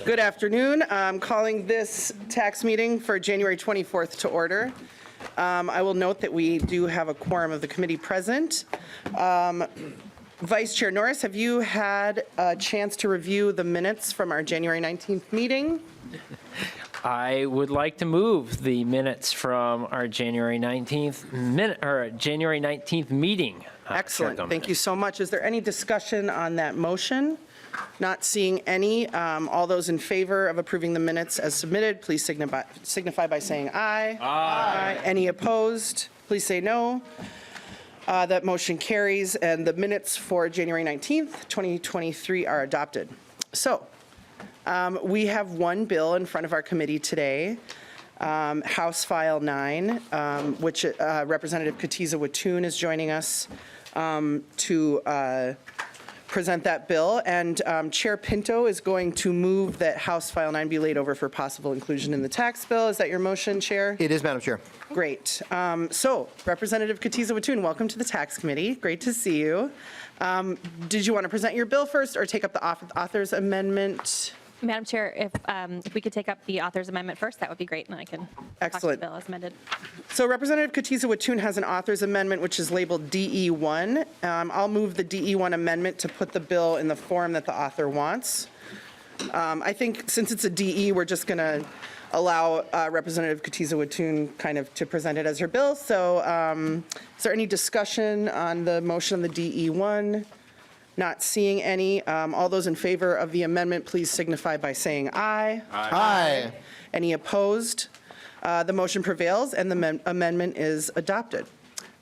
Good afternoon. I'm calling this tax meeting for January 24th to order. I will note that we do have a quorum of the committee present. Vice Chair Norris, have you had a chance to review the minutes from our January 19th meeting? I would like to move the minutes from our January 19th meeting. Excellent. Thank you so much. Is there any discussion on that motion? Not seeing any. All those in favor of approving the minutes as submitted, please signify by saying aye. Aye. Any opposed? Please say no. That motion carries, and the minutes for January 19th, 2023 are adopted. So we have one bill in front of our committee today, House File 9, which Representative Kotyza-Witthuhn is joining us to present that bill, and Chair Pinto is going to move that House File 9 be laid over for possible inclusion in the tax bill. Is that your motion, Chair? It is, Madam Chair. Great. So, Representative Kotyza-Witthuhn, welcome to the Tax Committee. Great to see you. Did you want to present your bill first or take up the author's amendment? Madam Chair, if we could take up the author's amendment first, that would be great, and I can Excellent. talk to the bill as amended. So Representative Kotyza-Witthuhn has an author's amendment which is labeled DE1. I'll move the DE1 amendment to put the bill in the form that the author wants. I think since it's a DE, we're just going to allow Representative Kotyza-Witthuhn kind of to present it as her bill. So is there any discussion on the motion on the DE1? Not seeing any. All those in favor of the amendment, please signify by saying aye. Aye. Any opposed? The motion prevails and the amendment is adopted.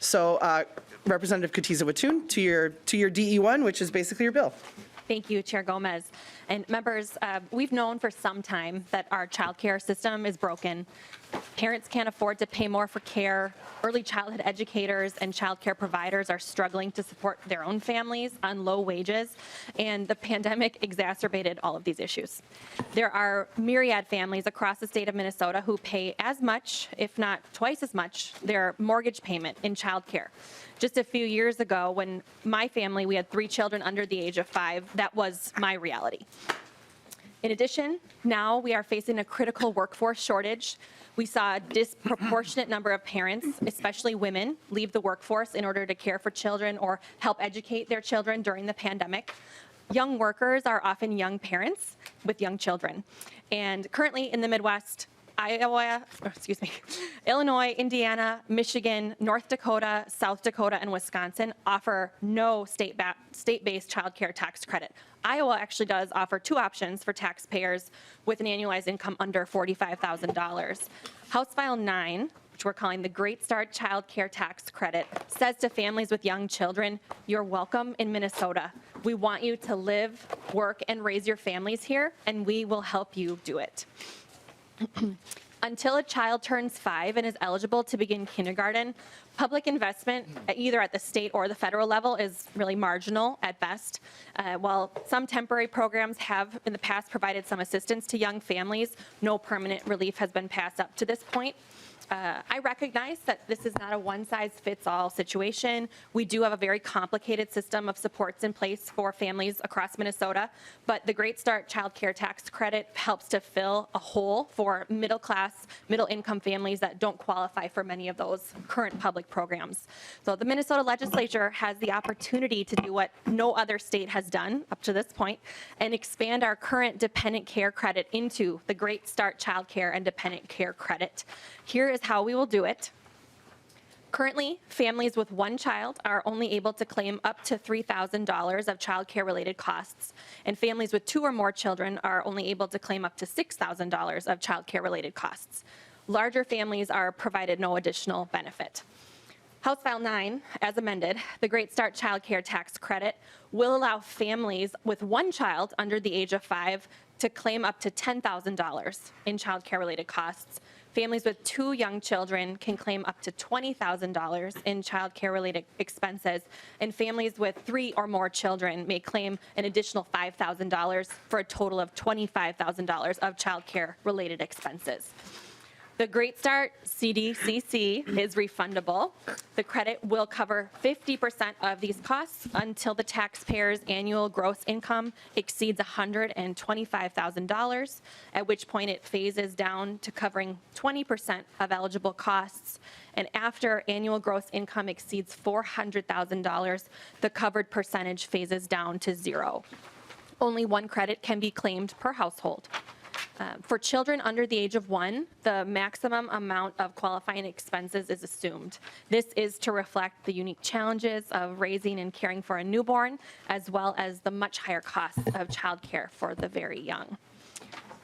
So Representative Kotyza-Witthuhn, to your DE1, which is basically your bill. Thank you, Chair Gomez. And members, we've known for some time that our child care system is broken. Parents can't afford to pay more for care. Early childhood educators and child care providers are struggling to support their own families on low wages, and the pandemic exacerbated all of these issues. There are myriad families across the state of Minnesota who pay as much, if not twice as much, their mortgage payment in child care. Just a few years ago, when my family, we had 3 children under the age of 5, that was my reality. In addition, now we are facing a critical workforce shortage. We saw a disproportionate number of parents, especially women, leave the workforce in order to care for children or help educate their children during the pandemic. Young workers are often young parents with young children. And currently in the Midwest, Illinois, Indiana, Michigan, North Dakota, South Dakota, and Wisconsin offer no state-based child care tax credit. Iowa actually does offer 2 options for taxpayers with an annualized income under $45,000. House File 9, which we're calling the Great Start Child Care Tax Credit, says to families with young children, you're welcome in Minnesota. We want you to live, work, and raise your families here, and we will help you do it. Until a child turns 5 and is eligible to begin kindergarten, public investment, either at the state or the federal level, is really marginal at best. While some temporary programs have in the past provided some assistance to young families, no permanent relief has been passed up to this point. I recognize that this is not a one-size-fits-all situation. We do have a very complicated system of supports in place for families across Minnesota, but the Great Start Child Care Tax Credit helps to fill a hole for middle-class, middle-income families that don't qualify for many of those current public programs. So the Minnesota legislature has the opportunity to do what no other state has done up to this point and expand our current dependent care credit into the Great Start Child Care and Dependent Care Credit. Here is how we will do it. Currently, families with 1 child are only able to claim up to $3,000 of child care related costs, and families with 2 or more children are only able to claim up to $6,000 of child care related costs. Larger families are provided no additional benefit. House File 9, as amended, the Great Start Child Care Tax Credit will allow families with 1 child under the age of 5 to claim up to $10,000 in child care related costs. Families with 2 young children can claim up to $20,000 in child care related expenses, and families with 3 or more children may claim an additional $5,000 for a total of $25,000 of child care related expenses. The Great Start CDCC is refundable. The credit will cover 50% of these costs until the taxpayer's annual gross income exceeds $125,000, at which point it phases down to covering 20% of eligible costs. And after annual gross income exceeds $400,000, the covered percentage phases down to 0. Only one credit can be claimed per household. For children under the age of 1, the maximum amount of qualifying expenses is assumed. This is to reflect the unique challenges of raising and caring for a newborn, as well as the much higher costs of childcare for the very young.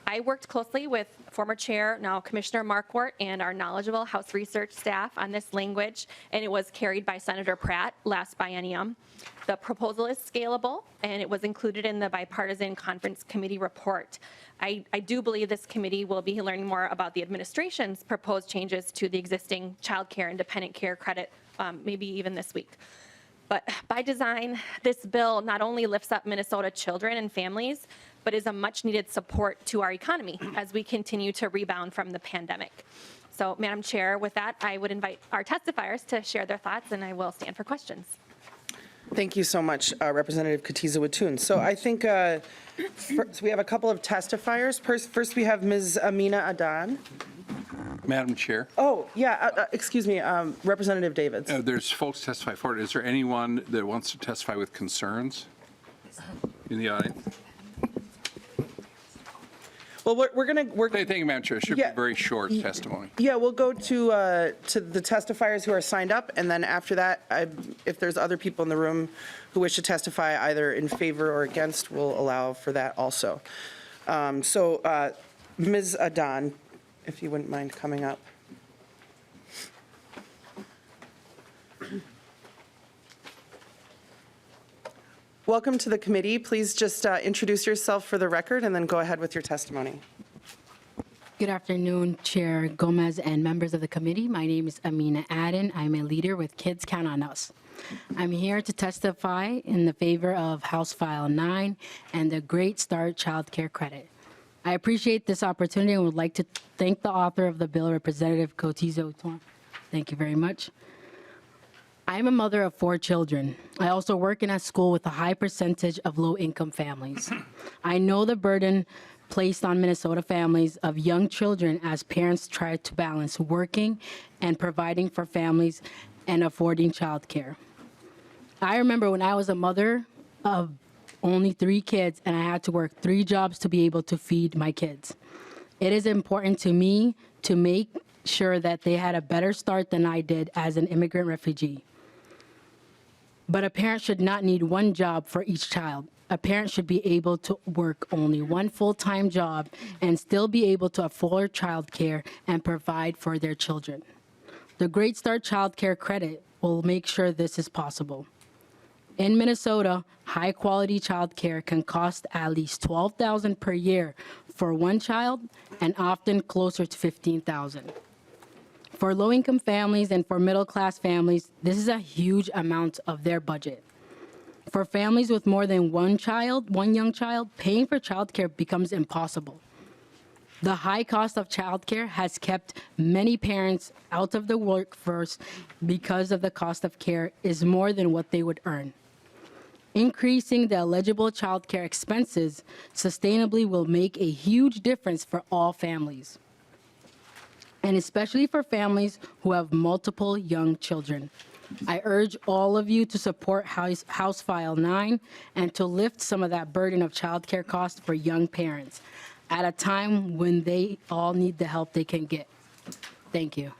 I worked closely with former chair, now Commissioner Markwart, and our knowledgeable House research staff on this language, and it was carried by Senator Pratt last biennium. The proposal is scalable, and it was included in the bipartisan conference committee report. I do believe this committee will be learning more about the administration's proposed changes to the existing child care and dependent care credit, maybe even this week. But by design, this bill not only lifts up Minnesota children and families, but is a much needed support to our economy as we continue to rebound from the pandemic. So, Madam Chair, with that, I would invite our testifiers to share their thoughts, and I will stand for questions. Thank you so much, Representative Kotyza-Witthuhn. So I think first we have a couple of testifiers. First, we have Ms. Amina Adan. Madam Chair, Oh, yeah, excuse me, Representative Davids. there's folks testify for it. Is there anyone that wants to testify with concerns in the audience? Well, we're going to, Thank you, Madam Chair. It should be Yeah. a very short testimony. yeah, we'll go to the testifiers who are signed up, and then after that, if there's other people in the room who wish to testify either in favor or against, we'll allow for that also. So, Ms. Adan, if you wouldn't mind coming up. Welcome to the committee. Please just introduce yourself for the record and then go ahead with your testimony. Good afternoon, Chair Gomez and members of the committee. My name is Amina Adan. I'm a leader with Kids Count on Us. I'm here to testify in the favor of House File 9 and the Great Start Child Care Credit. I appreciate this opportunity and would like to thank the author of the bill, Representative Kotyza-Witthuhn. Thank you very much. I'm a mother of 4 children. I also work in a school with a high percentage of low-income families. I know the burden placed on Minnesota families of young children as parents try to balance working and providing for families and affording childcare. I remember when I was a mother of only 3 kids and I had to work 3 jobs to be able to feed my kids. It is important to me to make sure that they had a better start than I did as an immigrant refugee. But a parent should not need 1 job for each child. A parent should be able to work only 1 full-time job and still be able to afford childcare and provide for their children. The Great Start Child Care Credit will make sure this is possible. In Minnesota, high-quality childcare can cost at least $12,000 per year for 1 child and often closer to $15,000. For low-income families and for middle-class families, this is a huge amount of their budget. For families with more than 1 young child, paying for childcare becomes impossible. The high cost of childcare has kept many parents out of the workforce because of the cost of care is more than what they would earn. Increasing the eligible childcare expenses sustainably will make a huge difference for all families, and especially for families who have multiple young children. I urge all of you to support House File 9 and to lift some of that burden of childcare costs for young parents at a time when they all need the help they can get. Thank you.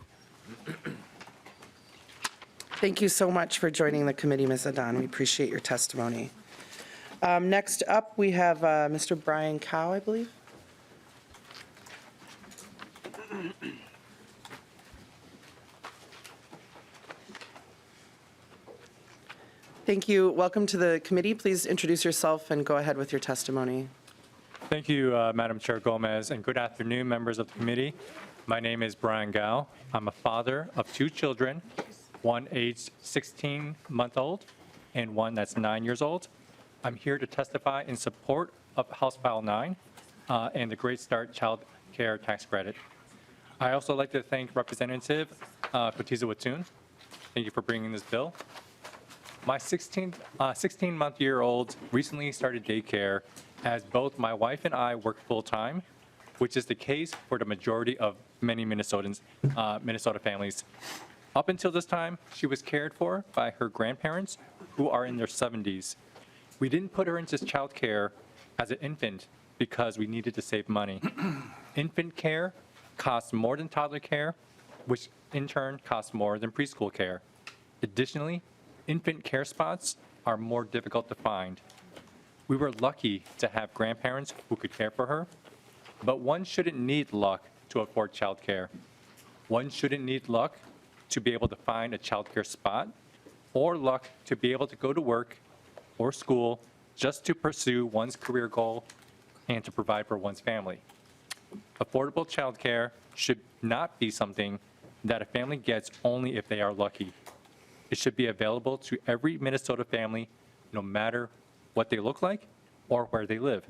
Thank you so much for joining the committee, Ms. Adan. We appreciate your testimony. Next up, we have Mr. Brian Cow, I believe. Thank you. Welcome to the committee. Please introduce yourself and go ahead with your testimony. Thank you, Madam Chair Gomez, and good afternoon, members of the committee. My name is Brian Gao. I'm a father of 2 children, one aged 16-month-old and one that's 9 years old. I'm here to testify in support of House File 9 and the Great Start Child Care Tax Credit. I also like to thank Representative Kotyza-Witthuhn. Thank you for bringing this bill. My 16-month-year-old recently started daycare as both my wife and I work full-time, which is the case for the majority of many Minnesota families. Up until this time, she was cared for by her grandparents, who are in their 70s. We didn't put her into childcare as an infant because we needed to save money. Infant care costs more than toddler care, which in turn costs more than preschool care. Additionally, infant care spots are more difficult to find. We were lucky to have grandparents who could care for her, but one shouldn't need luck to afford childcare. One shouldn't need luck to be able to find a childcare spot or luck to be able to go to work or school just to pursue one's career goal and to provide for one's family. Affordable childcare should not be something that a family gets only if they are lucky. It should be available to every Minnesota family, no matter what they look like or where they live.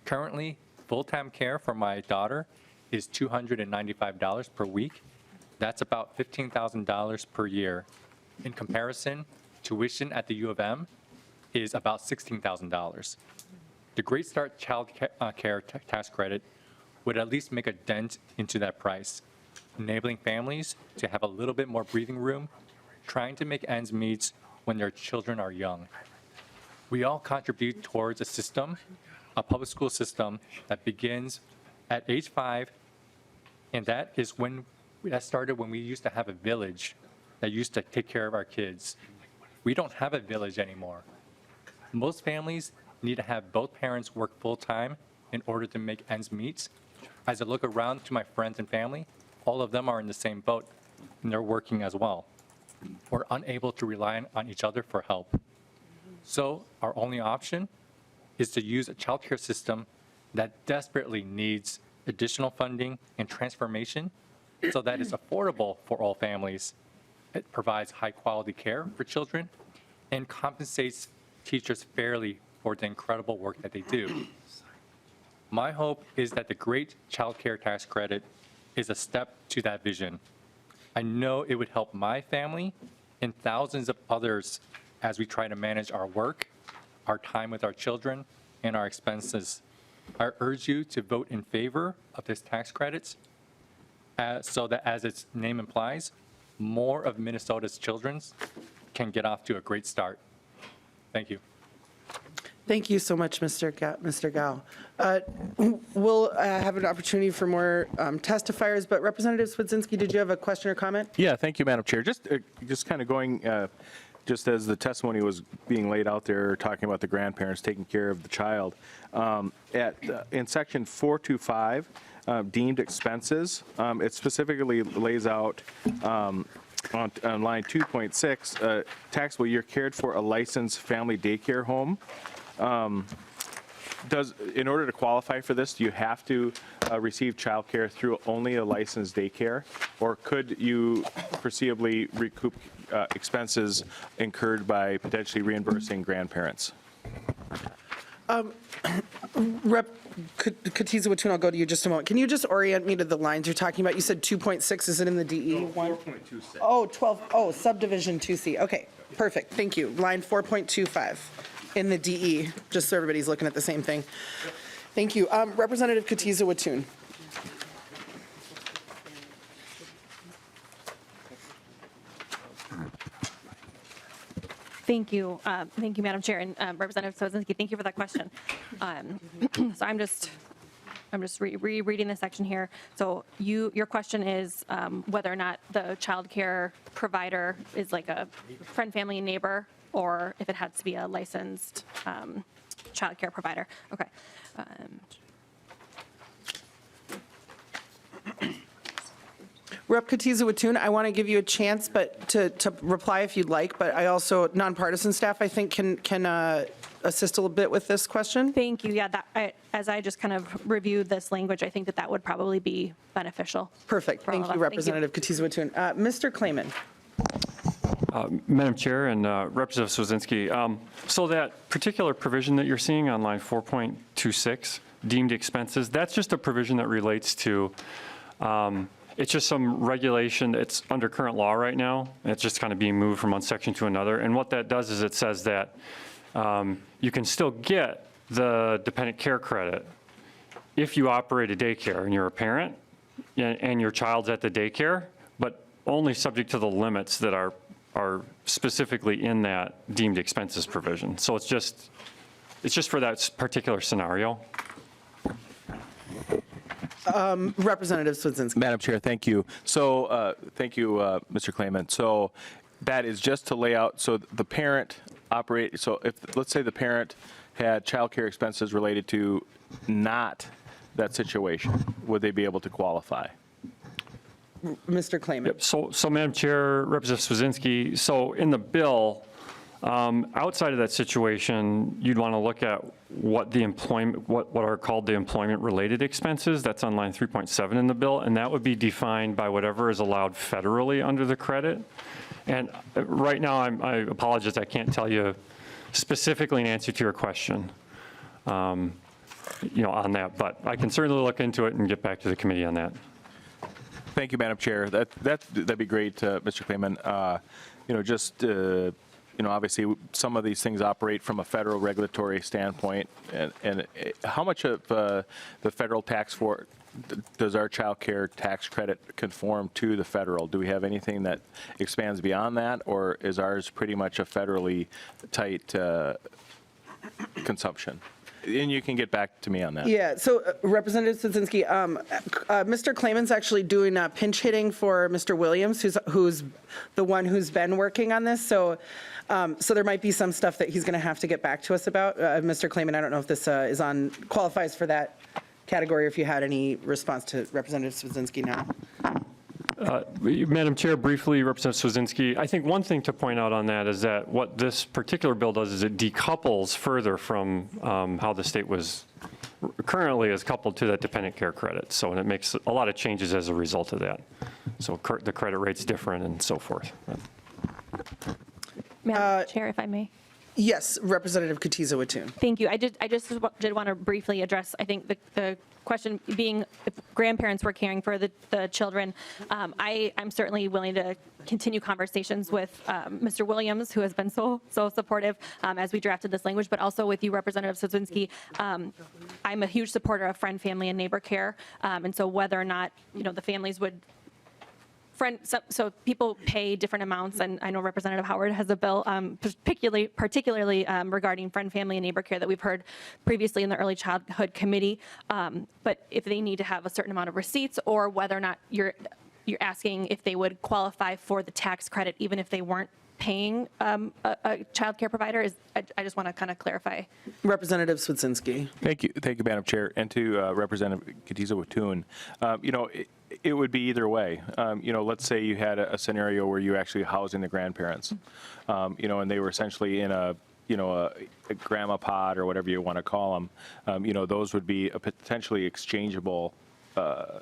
Currently, full-time care for my daughter is $295 per week. That's about $15,000 per year. In comparison, tuition at the U of M is about $16,000. The Great Start Child Care Tax Credit would at least make a dent into that price, enabling families to have a little bit more breathing room, trying to make ends meet when their children are young. We all contribute towards a system, a public school system that begins at age 5, and that started when we used to have a village that used to take care of our kids. We don't have a village anymore. Most families need to have both parents work full-time in order to make ends meet. As I look around to my friends and family, all of them are in the same boat, and they're working as well. We're unable to rely on each other for help. So our only option is to use a child care system that desperately needs additional funding and transformation so that it's affordable for all families. It provides high-quality care for children and compensates teachers fairly for the incredible work that they do. My hope is that the Great Child Care Tax Credit is a step to that vision. I know it would help my family and thousands of others as we try to manage our work, our time with our children, and our expenses. I urge you to vote in favor of this tax credit so that, as its name implies, more of Minnesota's children can get off to a great start. Thank you. Thank you so much, Mr. Gao. We'll have an opportunity for more testifiers, but Representative Swedzinski, did you have a question or comment? Yeah, thank you, Madam Chair. Just kind of going, just as the testimony was being laid out there, talking about the grandparents taking care of the child, in section 425, deemed expenses, it specifically lays out on line 2.6, taxable year cared for a licensed family daycare home. In order to qualify for this, do you have to receive child care through only a licensed daycare? Or could you foreseeably recoup expenses incurred by potentially reimbursing grandparents? Rep. Kotyza-Witthuhn, I'll go to you just a moment. Can you just orient me to the lines you're talking about? You said 2.6, is it in the DE one? 4.26. Oh, 12, oh, subdivision 2C. Okay, perfect, thank you. Line 4.25 in the DE, just so everybody's looking at the same thing. Thank you. Representative Kotyza-Witthuhn. Thank you, Madam Chair, and Representative Swedzinski, thank you for that question. So I'm just rereading the section here. So your question is whether or not the child care provider is like a friend, family, and neighbor, or if it has to be a licensed child care provider. Okay. Rep. Kotyza-Witthuhn, I want to give you a chance, but to reply if you'd like, but I also, nonpartisan staff, I think, can assist a little bit with this question. Thank you. Yeah, as I just kind of reviewed this language, I think that would probably be beneficial. Perfect. for all Thank of you, us. Representative Kotyza-Witthuhn. Mr. Klayman. Madam Chair and Representative Swedzinski, so that particular provision that you're seeing on line 4.26, deemed expenses, that's just a provision that relates to It's just some regulation. It's under current law right now. It's just kind of being moved from one section to another. And what that does is it says that you can still get the dependent care credit if you operate a daycare and you're a parent and your child's at the daycare, but only subject to the limits that are specifically in that deemed expenses provision. So it's just for that particular scenario. Representative Swedzinski. Madam Chair, thank you. So, thank you, Mr. Clayman. So that is just to lay out, so the parent so if, let's say the parent had childcare expenses related to not that situation, would they be able to qualify? Mr. Clayman. Yep. So Madam Chair, Representative Swedzinski, so in the bill, outside of that situation, you'd want to look at what the employment, what are called the employment-related expenses. That's on line 3.7 in the bill, and that would be defined by whatever is allowed federally under the credit. And right now, I apologize, I can't tell you specifically an answer to your question, on that, but I can certainly look into it and get back to the committee on that. Thank you, Madam Chair. That'd be great, Mr. Clayman. Obviously, some of these things operate from a federal regulatory standpoint, and how much of the federal tax does our child care tax credit conform to the federal? Do we have anything that expands beyond that, or is ours pretty much a federally tight consumption? And you can get back to me on that. Yeah, so Representative Swedzinski, Mr. Clayman's actually doing pinch hitting for Mr. Williams, who's the one who's been working on this. So there might be some stuff that he's going to have to get back to us about. Mr. Clayman, I don't know if this qualifies for that category, or if you had any response to Representative Swedzinski now. Madam Chair, briefly, Representative Swedzinski, I think one thing to point out on that is that what this particular bill does is it decouples further from how the state was currently is coupled to that dependent care credit. So, and it makes a lot of changes as a result of that. So the credit rate's different and so forth. Madam Chair, if I may. Yes, Representative Kotyza-Witthuhn. Thank you. I just did want to briefly address, I think, the question being if grandparents were caring for the children. I'm certainly willing to continue conversations with Mr. Williams, who has been so supportive as we drafted this language, but also with you, Representative Swedzinski. I'm a huge supporter of friend, family, and neighbor care, and so whether or not the families would. So people pay different amounts, and I know Representative Howard has a bill particularly regarding friend, family, and neighbor care that we've heard previously in the Early Childhood Committee. But if they need to have a certain amount of receipts, or whether or not you're asking if they would qualify for the tax credit even if they weren't paying a child care provider, I just want to kind of clarify. Representative Swedzinski. Thank you, Madam Chair, and to Representative Kotyza-Witthuhn. It would be either way. Let's say you had a scenario where you actually housing the grandparents, and they were essentially in a grandma pod or whatever you want to call them. Those would be a potentially exchangeable, a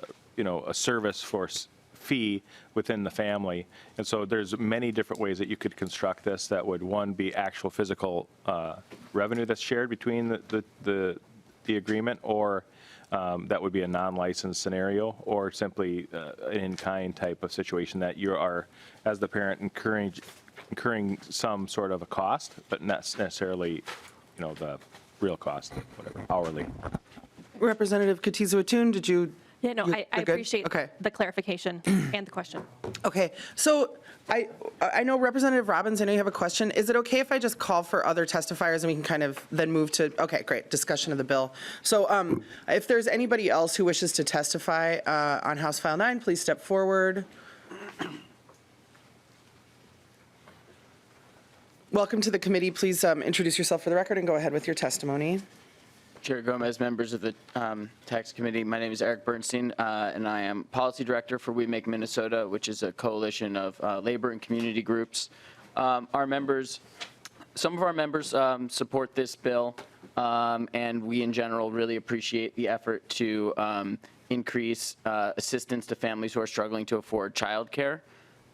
service for fee within the family. And so there's many different ways that you could construct this that would, one, be actual physical revenue that's shared between the agreement, or that would be a non-licensed scenario, or simply an in-kind type of situation that you are, as the parent, incurring some sort of a cost, but not necessarily, the real cost, whatever, hourly. Representative Kotyza-Witthuhn, did you? Yeah, no, I good? appreciate Okay. the clarification and the question. Okay, so I know Representative Robbins, I know you have a question. Is it okay if I just call for other testifiers and we can kind of then move to, okay, great, discussion of the bill. So if there's anybody else who wishes to testify on House File 9, please step forward. Welcome to the committee. Please introduce yourself for the record and go ahead with your testimony. Chair Gomez, members of the Tax Committee, my name is Eric Bernstein, and I am Policy Director for We Make Minnesota, which is a coalition of labor and community groups. Some of our members support this bill, and we in general really appreciate the effort to increase assistance to families who are struggling to afford childcare.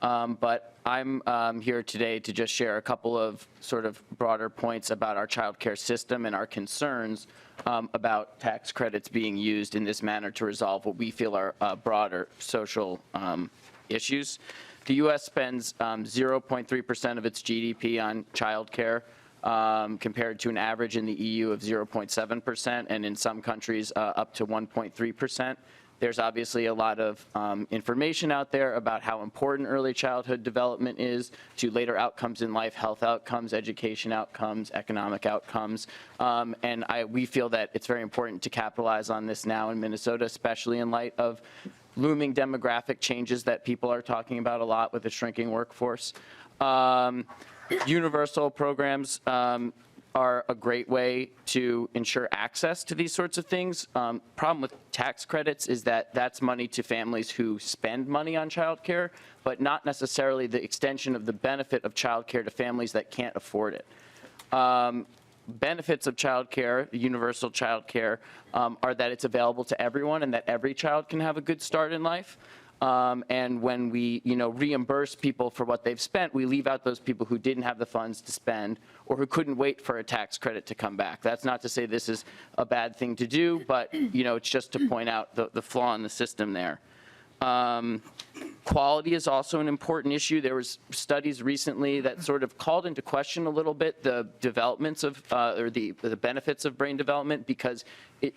But I'm here today to just share a couple of sort of broader points about our child care system and our concerns about tax credits being used in this manner to resolve what we feel are broader social issues. The U.S. spends 0.3% of its GDP on child care, compared to an average in the EU of 0.7%, and in some countries up to 1.3%. There's obviously a lot of information out there about how important early childhood development is to later outcomes in life, health outcomes, education outcomes, economic outcomes. And we feel that it's very important to capitalize on this now in Minnesota, especially in light of looming demographic changes that people are talking about a lot with the shrinking workforce. Universal programs are a great way to ensure access to these sorts of things. Problem with tax credits is that that's money to families who spend money on childcare, but not necessarily the extension of the benefit of childcare to families that can't afford it. Benefits of childcare, universal childcare, are that it's available to everyone and that every child can have a good start in life. And when we, reimburse people for what they've spent, we leave out those people who didn't have the funds to spend or who couldn't wait for a tax credit to come back. That's not to say this is a bad thing to do, but, it's just to point out the flaw in the system there. Quality is also an important issue. There was studies recently that sort of called into question a little bit the developments of, or the benefits of brain development, because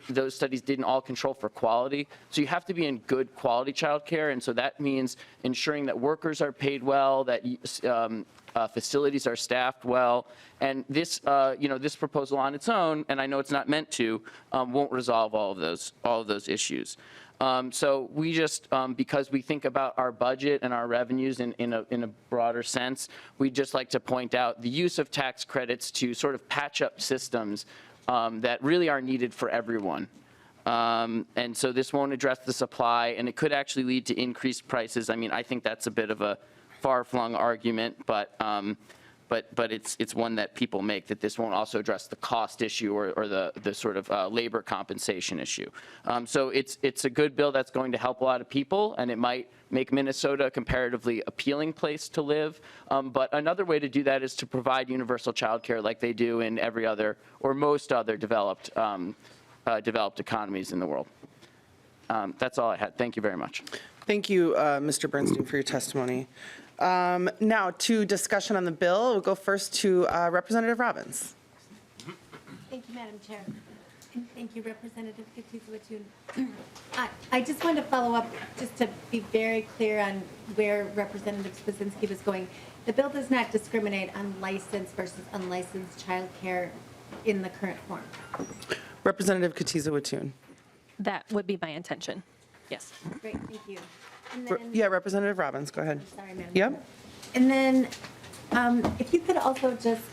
those studies didn't all control for quality. So you have to be in good quality childcare, and so that means ensuring that workers are paid well, that facilities are staffed well, and this, this proposal on its own, and I know it's not meant to, won't resolve all of those issues. So we just, because we think about our budget and our revenues in a broader sense, we'd just like to point out the use of tax credits to sort of patch up systems that really are needed for everyone. And so this won't address the supply, and it could actually lead to increased prices. I mean, I think that's a bit of a far-flung argument, but it's one that people make, that this won't also address the cost issue or the sort of labor compensation issue. So it's a good bill that's going to help a lot of people, and it might make Minnesota a comparatively appealing place to live. But another way to do that is to provide universal child care like they do in every other or most other developed economies in the world. That's all I had. Thank you very much. Thank you, Mr. Bernstein, for your testimony. Now, to discussion on the bill, we'll go first to Representative Robbins. Thank you, Madam Chair. And thank you, Representative Kotyza-Witthuhn. I just wanted to follow up, just to be very clear on where Representative Swedzinski was going. The bill does not discriminate on licensed versus unlicensed childcare in the current form. Representative Kotyza-Witthuhn. That would be my intention. Yes. Great, thank you. And then, Yeah, Representative Robbins, go ahead. sorry, Madam. Yep. And then, if you could also just,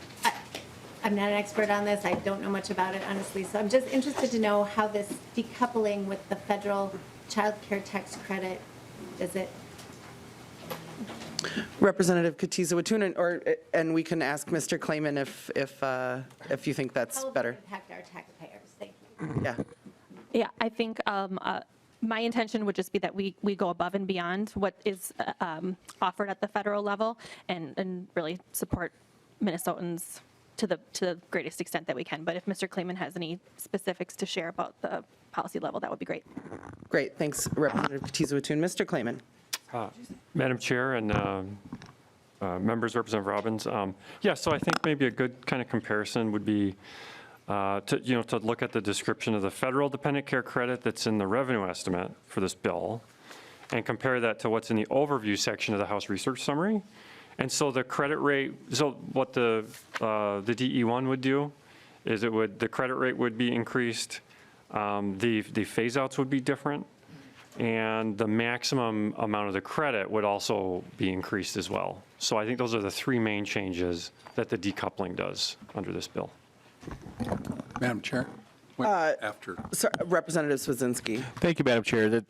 I'm not an expert on this, I don't know much about it, honestly, so I'm just interested to know how this decoupling with the federal child care tax credit, is it? Representative Kotyza-Witthuhn, and we can ask Mr. Klayman if you think that's How will better. it impact our taxpayers? Thank you. Yeah. Yeah, I think my intention would just be that we go above and beyond what is offered at the federal level and really support Minnesotans to the greatest extent that we can. But if Mr. Klayman has any specifics to share about the policy level, that would be great. Great, thanks, Representative Kotyza-Witthuhn. Mr. Klayman. Madam Chair and members, Representative Robbins. Yeah, so I think maybe a good kind of comparison would be to look at the description of the federal dependent care credit that's in the revenue estimate for this bill and compare that to what's in the overview section of the House Research Summary. And so the credit rate, so what the DE1 would do is the credit rate would be increased, the phase outs would be different, and the maximum amount of the credit would also be increased as well. So I think those are the three main changes that the decoupling does under this bill. Madam Chair, after. Sorry, Representative Swedzinski. Thank you, Madam Chair.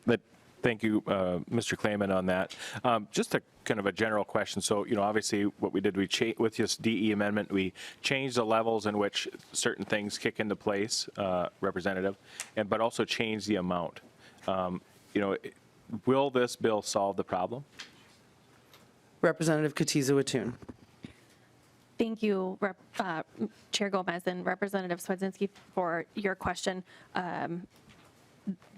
Thank you, Mr. Klayman, on that. Just a kind of a general question. So, obviously what we did, with this DE amendment, we changed the levels in which certain things kick into place, Representative, but also change the amount. Will this bill solve the problem? Representative Kotyza-Witthuhn. Thank you, Chair Gomez and Representative Swedzinski, for your question.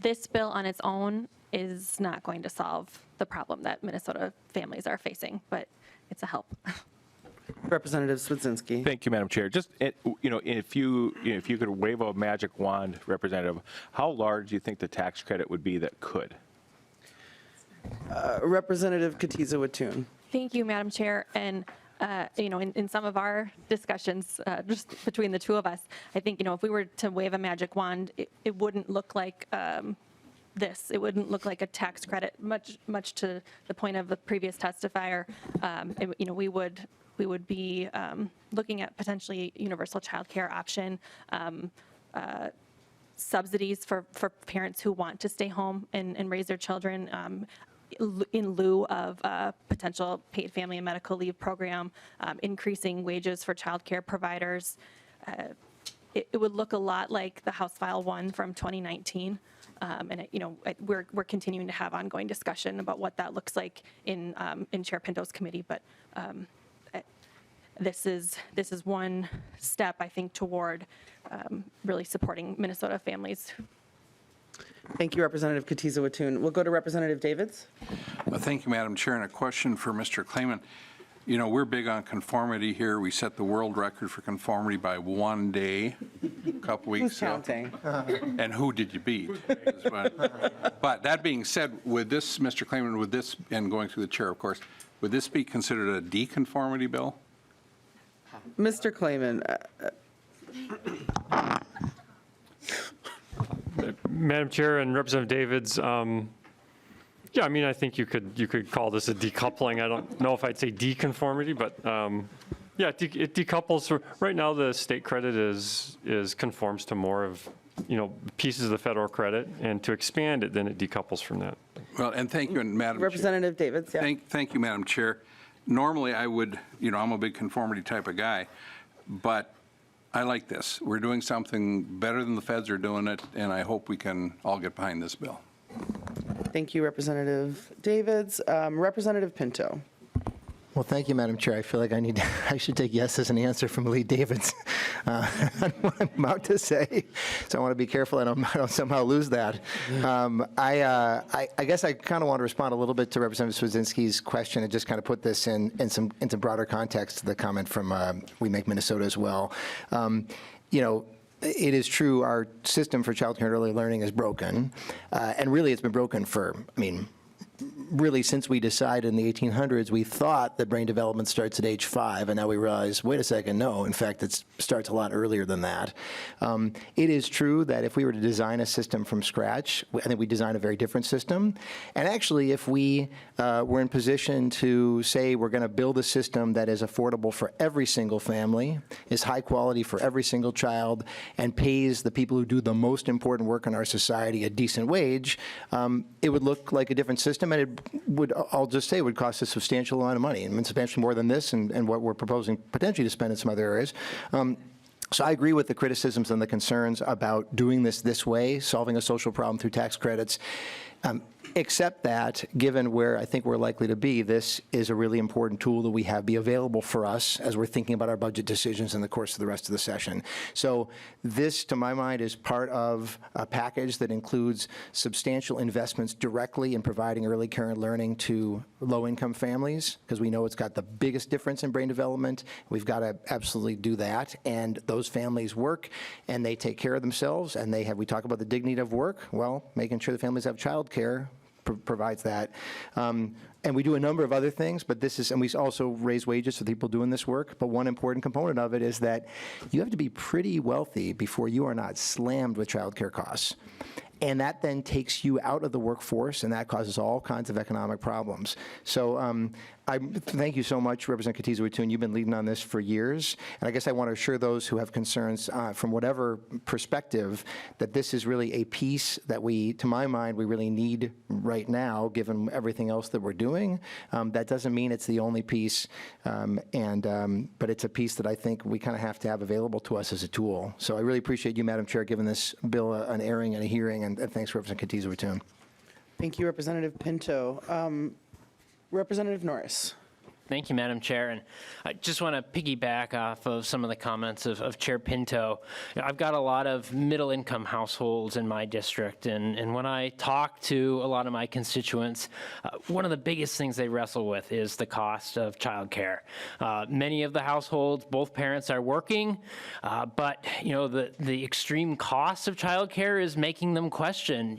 This bill on its own is not going to solve the problem that Minnesota families are facing, but it's a help. Representative Swedzinski. Thank you, Madam Chair. Just, if you could wave a magic wand, Representative, how large do you think the tax credit would be that could? Representative Kotyza-Witthuhn. Thank you, Madam Chair. And, in some of our discussions, just between the two of us, I think, if we were to wave a magic wand, it wouldn't look like this. It wouldn't look like a tax credit, much to the point of the previous testifier. We would be looking at potentially universal child care option, subsidies for parents who want to stay home and raise their children, in lieu of a potential paid family and medical leave program, increasing wages for child care providers. It would look a lot like the House File 1 from 2019. And we're continuing to have ongoing discussion about what that looks like in Chair Pinto's committee. But this is one step, I think, toward really supporting Minnesota families. Thank you, Representative Kotyza-Witthuhn. We'll go to Representative Davids. Thank you, Madam Chair, and a question for Mr. Klayman. We're big on conformity here. We set the world record for conformity by 1 day a couple weeks Who's ago. counting? And who did you beat? But that being said, with this, Mr. Klayman, with this, and going through the chair, of course, would this be considered a deconformity bill? Mr. Klayman, Madam Chair and Representative Davids, yeah, I mean, I think you could call this a decoupling. I don't know if I'd say deconformity, but yeah, it decouples. Right now, the state credit conforms to more of, pieces of the federal credit, and to expand it, then it decouples from that. Well, and thank you, and Madam Representative Davids, yeah. Thank you, Madam Chair. Normally, I would, I'm a big conformity type of guy, but I like this. We're doing something better than the feds are doing it, and I hope we can all get behind this bill. Thank you, Representative Davids. Representative Pinto. Well, thank you, Madam Chair. I feel like I should take yes as an answer from Lee Davids on what I'm about to say, so I want to be careful I don't somehow lose that. I guess I kind of want to respond a little bit to Representative Swedzinski's question and just kind of put this into broader context to the comment from We Make Minnesota as well. It is true our system for child care and early learning is broken, and really it's been broken for, really since we decided in the 1800s, we thought that brain development starts at age 5, and now we realize, wait a second, no, in fact, it starts a lot earlier than that. It is true that if we were to design a system from scratch, I think we design a very different system. And actually, if we were in position to say we're going to build a system that is affordable for every single family, is high quality for every single child, and pays the people who do the most important work in our society a decent wage, it would look like a different system, and it would, I'll just say, it would cost a substantial amount of money, and substantially more than this, and what we're proposing potentially to spend in some other areas. So I agree with the criticisms and the concerns about doing this way, solving a social problem through tax credits. Except that, given where I think we're likely to be, this is a really important tool that we have be available for us as we're thinking about our budget decisions in the course of the rest of the session. So this, to my mind, is part of a package that includes substantial investments directly in providing early care and learning to low-income families, because we know it's got the biggest difference in brain development. We've got to absolutely do that. And those families work, and they take care of themselves, and we talk about the dignity of work. Well, making sure the families have child care provides that. And we do a number of other things, but and we also raise wages for people doing this work. But one important component of it is that you have to be pretty wealthy before you are not slammed with child care costs. And that then takes you out of the workforce, and that causes all kinds of economic problems. So I thank you so much, Representative Kotyza-Witthuhn. You've been leading on this for years. And I guess I want to assure those who have concerns from whatever perspective that this is really a piece that to my mind, we really need right now, given everything else that we're doing. That doesn't mean it's the only piece, but it's a piece that I think we kind of have to have available to us as a tool. So I really appreciate you, Madam Chair, giving this bill an airing and a hearing, and thanks, Representative Kotyza-Witthuhn. Thank you, Representative Pinto. Representative Norris. Thank you, Madam Chair. And I just want to piggyback off of some of the comments of Chair Pinto. I've got a lot of middle-income households in my district, and when I talk to a lot of my constituents, one of the biggest things they wrestle with is the cost of childcare. Many of the households, both parents are working, but the extreme cost of childcare is making them question,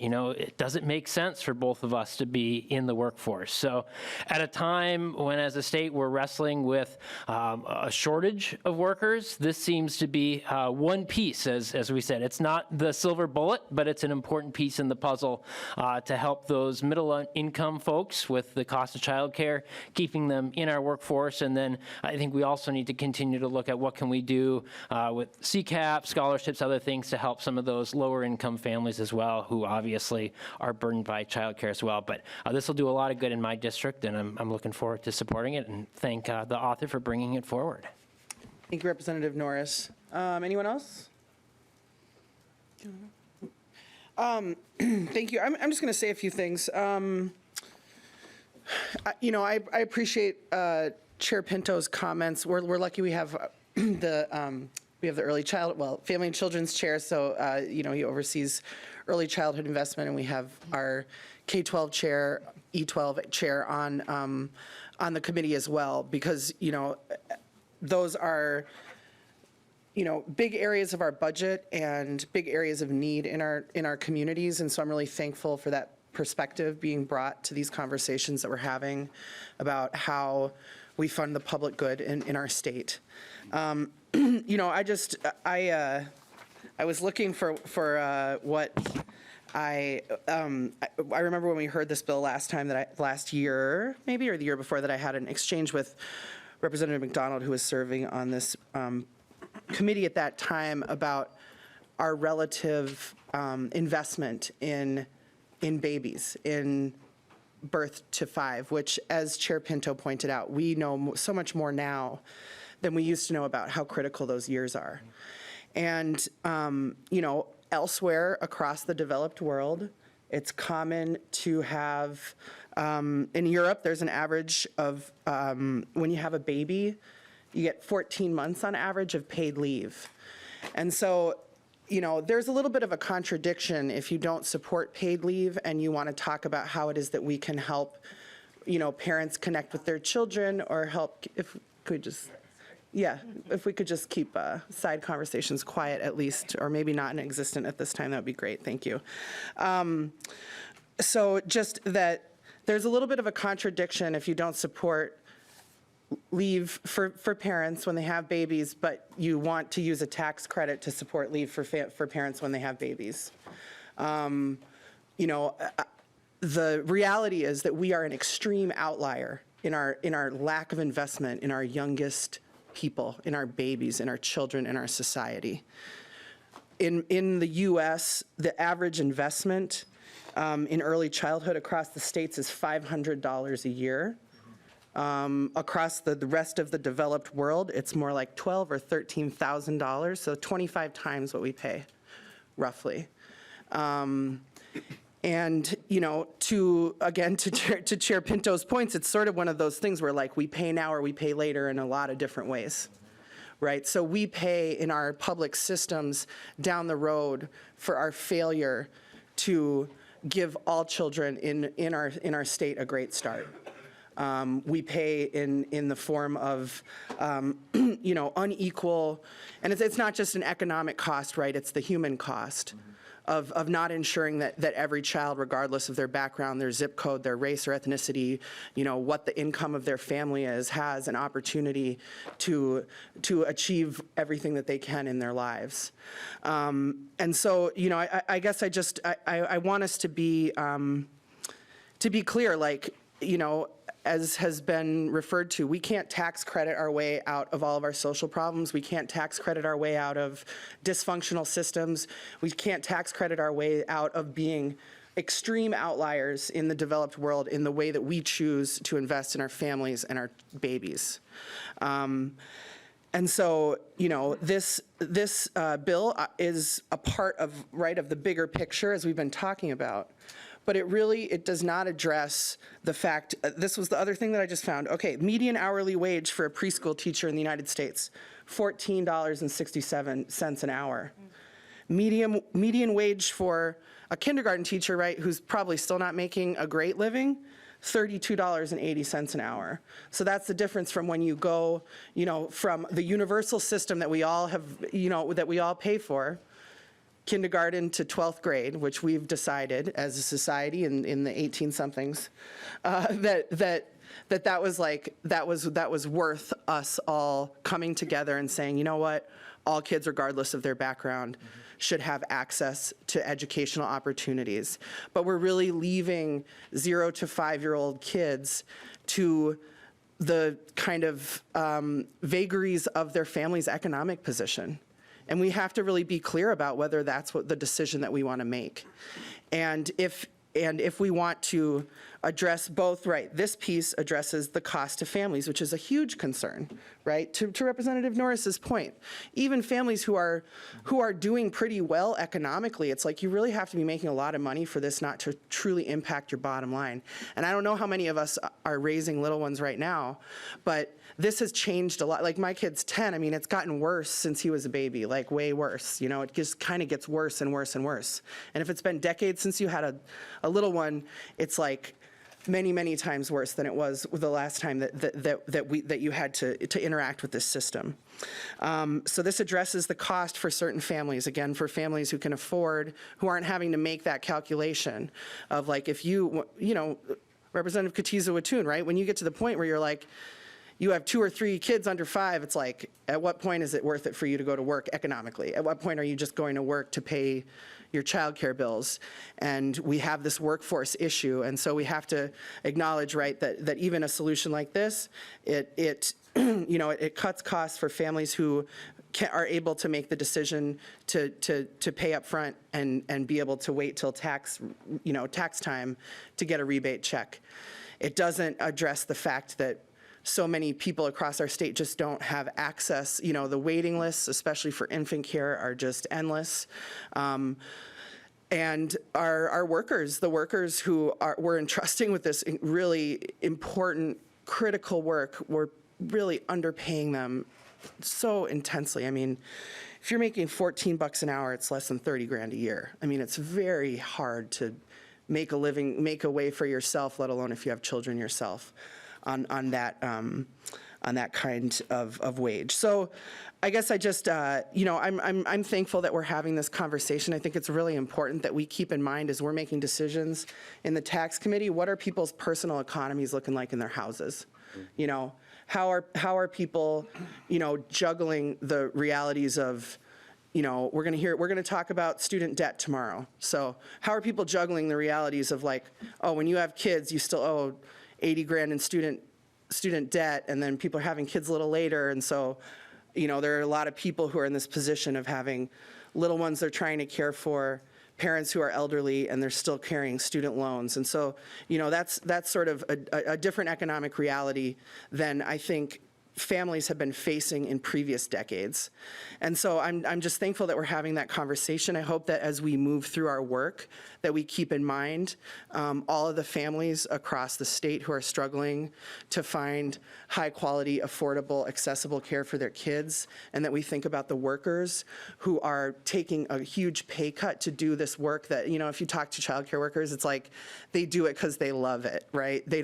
does it make sense for both of us to be in the workforce? So at a time when, as a state, we're wrestling with a shortage of workers, this seems to be one piece, as we said. It's not the silver bullet, but it's an important piece in the puzzle to help those middle-income folks with the cost of childcare, keeping them in our workforce. And then I think we also need to continue to look at what can we do with CCAP, scholarships, other things to help some of those lower-income families as well, who obviously are burdened by childcare as well. But this will do a lot of good in my district, and I'm looking forward to supporting it, and thank the author for bringing it forward. Thank you, Representative Norris. Anyone else? Thank you. I'm just going to say a few things. I appreciate Chair Pinto's comments. We're lucky we have the early family and children's chair. So he oversees early childhood investment, and we have our K-12 chair, E-12 chair on the committee as well, because those are big areas of our budget and big areas of need in our communities. And so I'm really thankful for that perspective being brought to these conversations that we're having about how we fund the public good in our state. I was looking for what I remember when we heard this bill last year, maybe, or the year before, that I had an exchange with Representative McDonald, who was serving on this committee at that time, about our relative investment in babies, in birth to 5, which, as Chair Pinto pointed out, we know so much more now than we used to know about how critical those years are. And, elsewhere across the developed world, it's common to have, in Europe, there's an average of, when you have a baby, you get 14 months on average of paid leave. And so, there's a little bit of a contradiction if you don't support paid leave and you want to talk about how it is that we can help, parents connect with their children, or help, if we could just keep side conversations quiet at least, or maybe not inexistent at this time, that would be great. Thank you. So just that there's a little bit of a contradiction if you don't support leave for parents when they have babies, but you want to use a tax credit to support leave for parents when they have babies. The reality is that we are an extreme outlier in our lack of investment in our youngest people, in our babies, in our children, in our society. In the U.S., the average investment in early childhood across the states is $500 a year. Across the rest of the developed world, it's more like $12,000 or $13,000, so 25 times what we pay, roughly. And, to Chair Pinto's points, it's sort of one of those things where, like, we pay now or we pay later in a lot of different ways, right? So we pay in our public systems down the road for our failure to give all children in our state a great start. We pay in the form of, unequal, and it's not just an economic cost, right? It's the human cost of not ensuring that every child, regardless of their background, their zip code, their race or ethnicity, what the income of their family is, has an opportunity to achieve everything that they can in their lives. And so, I guess I want us to be clear, like, as has been referred to, we can't tax credit our way out of all of our social problems. We can't tax credit our way out of dysfunctional systems. We can't tax credit our way out of being extreme outliers in the developed world in the way that we choose to invest in our families and our babies. And so, this bill is a part of the bigger picture, as we've been talking about. but it does not address the fact, this was the other thing that I just found. Okay, median hourly wage for a preschool teacher in the United States, $14.67 an hour. Median wage for a kindergarten teacher, right, who's probably still not making a great living, $32.80 an hour. So that's the difference from when you go, from the universal system that we all have, that we all pay for, kindergarten to 12th grade, which we've decided as a society in the 18-somethings, that was worth us all coming together and saying, you know what, all kids, regardless of their background, should have access to educational opportunities. But we're really leaving 0 to 5-year-old kids to the kind of vagaries of their family's economic position. And we have to really be clear about whether that's what the decision that we want to make. And if we want to address both, right, this piece addresses the cost to families, which is a huge concern, right? To Representative Norris's point, even families who are doing pretty well economically, it's like you really have to be making a lot of money for this not to truly impact your bottom line. And I don't know how many of us are raising little ones right now, but this has changed a lot. Like my kid's 10, I mean, it's gotten worse since he was a baby, like way worse. It just kind of gets worse and worse and worse. And if it's been decades since you had a little one, it's like many, many times worse than it was the last time that you had to interact with this system. So this addresses the cost for certain families, again, for families who can afford, who aren't having to make that calculation of like, if Representative Kotyza-Witthuhn, right? When you get to the point where you're like, you have 2 or 3 kids under 5, it's like, at what point is it worth it for you to go to work economically? At what point are you just going to work to pay your childcare bills? And we have this workforce issue, and so we have to acknowledge, right, that even a solution like this, it cuts costs for families who are able to make the decision to pay up front and be able to wait till tax time to get a rebate check. It doesn't address the fact that so many people across our state just don't have access. The waiting lists, especially for infant care, are just endless. And our workers, the workers who we're entrusting with this really important, critical work, we're really underpaying them so intensely. I mean, if you're making $14 an hour, it's less than 30 grand a year. I mean, it's very hard to make a living, make a way for yourself, let alone if you have children yourself, on that kind of wage. So I guess I just, I'm thankful that we're having this conversation. I think it's really important that we keep in mind as we're making decisions in the tax committee, what are people's personal economies looking like in their houses? How are people, juggling the realities of, we're going to talk about student debt tomorrow. So how are people juggling the realities of like, oh, when you have kids, you still owe 80 grand in student debt, and then people are having kids a little later, and so, there are a lot of people who are in this position of having little ones they're trying to care for, parents who are elderly, and they're still carrying student loans. And so, that's sort of a different economic reality than I think families have been facing in previous decades. And so I'm just thankful that we're having that conversation. I hope that as we move through our work, that we keep in mind all of the families across the state who are struggling to find high quality, affordable, accessible care for their kids, and that we think about the workers who are taking a huge pay cut to do this work that, if you talk to childcare workers, it's like they do it because they love it, right? They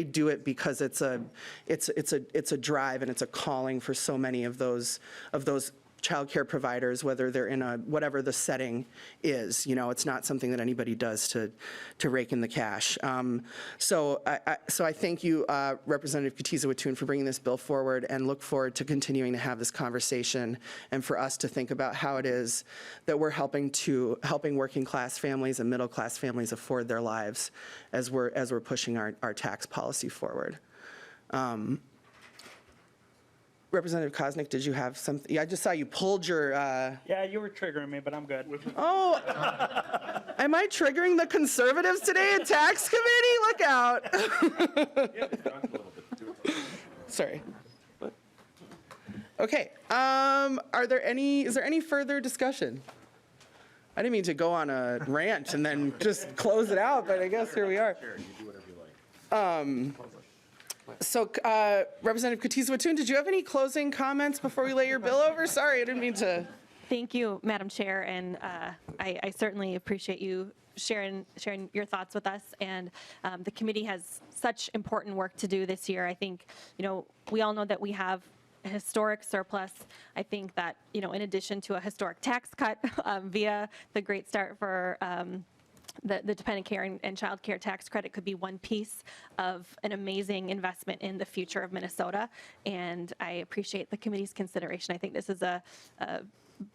do it because it's a drive and it's a calling for so many of those childcare providers, whether they're in whatever the setting is. It's not something that anybody does to rake in the cash. So I thank you, Representative Kotyza-Witthuhn, for bringing this bill forward, and look forward to continuing to have this conversation and for us to think about how it is that we're helping working class families and middle class families afford their lives as we're pushing our tax policy forward. Representative Koznick, did you have something? Yeah, I just saw you pulled your. Yeah, you were triggering me, but I'm good. Oh, am I triggering the conservatives today in tax committee? Look out. Sorry. Okay. Is there any further discussion? I didn't mean to go on a rant and then just close it out, but I guess here we are. So Representative Kotyza-Witthuhn, did you have any closing comments before we lay your bill over? Sorry, I didn't mean to. Thank you, Madam Chair, and I certainly appreciate you sharing your thoughts with us. And the committee has such important work to do this year. I think, we all know that we have a historic surplus. I think that, in addition to a historic tax cut via the Great Start for the dependent care and child care tax credit could be one piece of an amazing investment in the future of Minnesota. And I appreciate the committee's consideration. I think this is a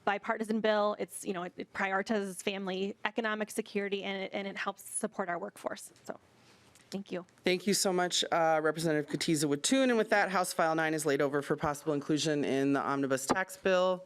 bipartisan bill. It's, it prioritizes family economic security, and it helps support our workforce. So thank you. Thank you so much, Representative Kotyza-Witthuhn. And with that, House File 9 is laid over for possible inclusion in the omnibus tax bill.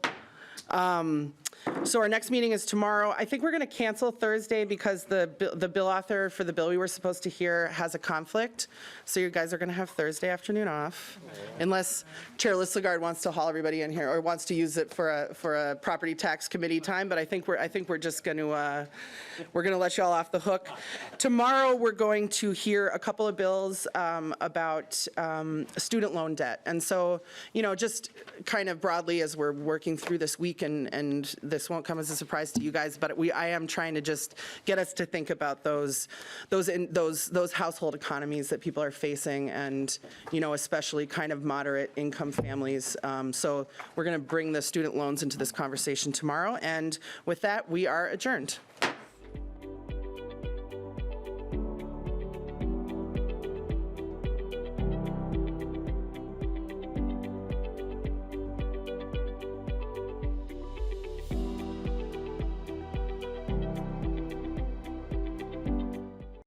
So our next meeting is tomorrow. I think we're going to cancel Thursday because the bill author for the bill we were supposed to hear has a conflict. So you guys are going to have Thursday afternoon off, unless Chair Listlegard wants to haul everybody in here or wants to use it for a property tax committee time. But I think we're just going to let you all off the hook. Tomorrow we're going to hear a couple of bills about student loan debt, and so just kind of broadly as we're working through this week, and this won't come as a surprise to you guys, but I am trying to just get us to think about those household economies that people are facing, and especially kind of moderate income families. So we're going to bring the student loans into this conversation tomorrow, and with that, we are adjourned.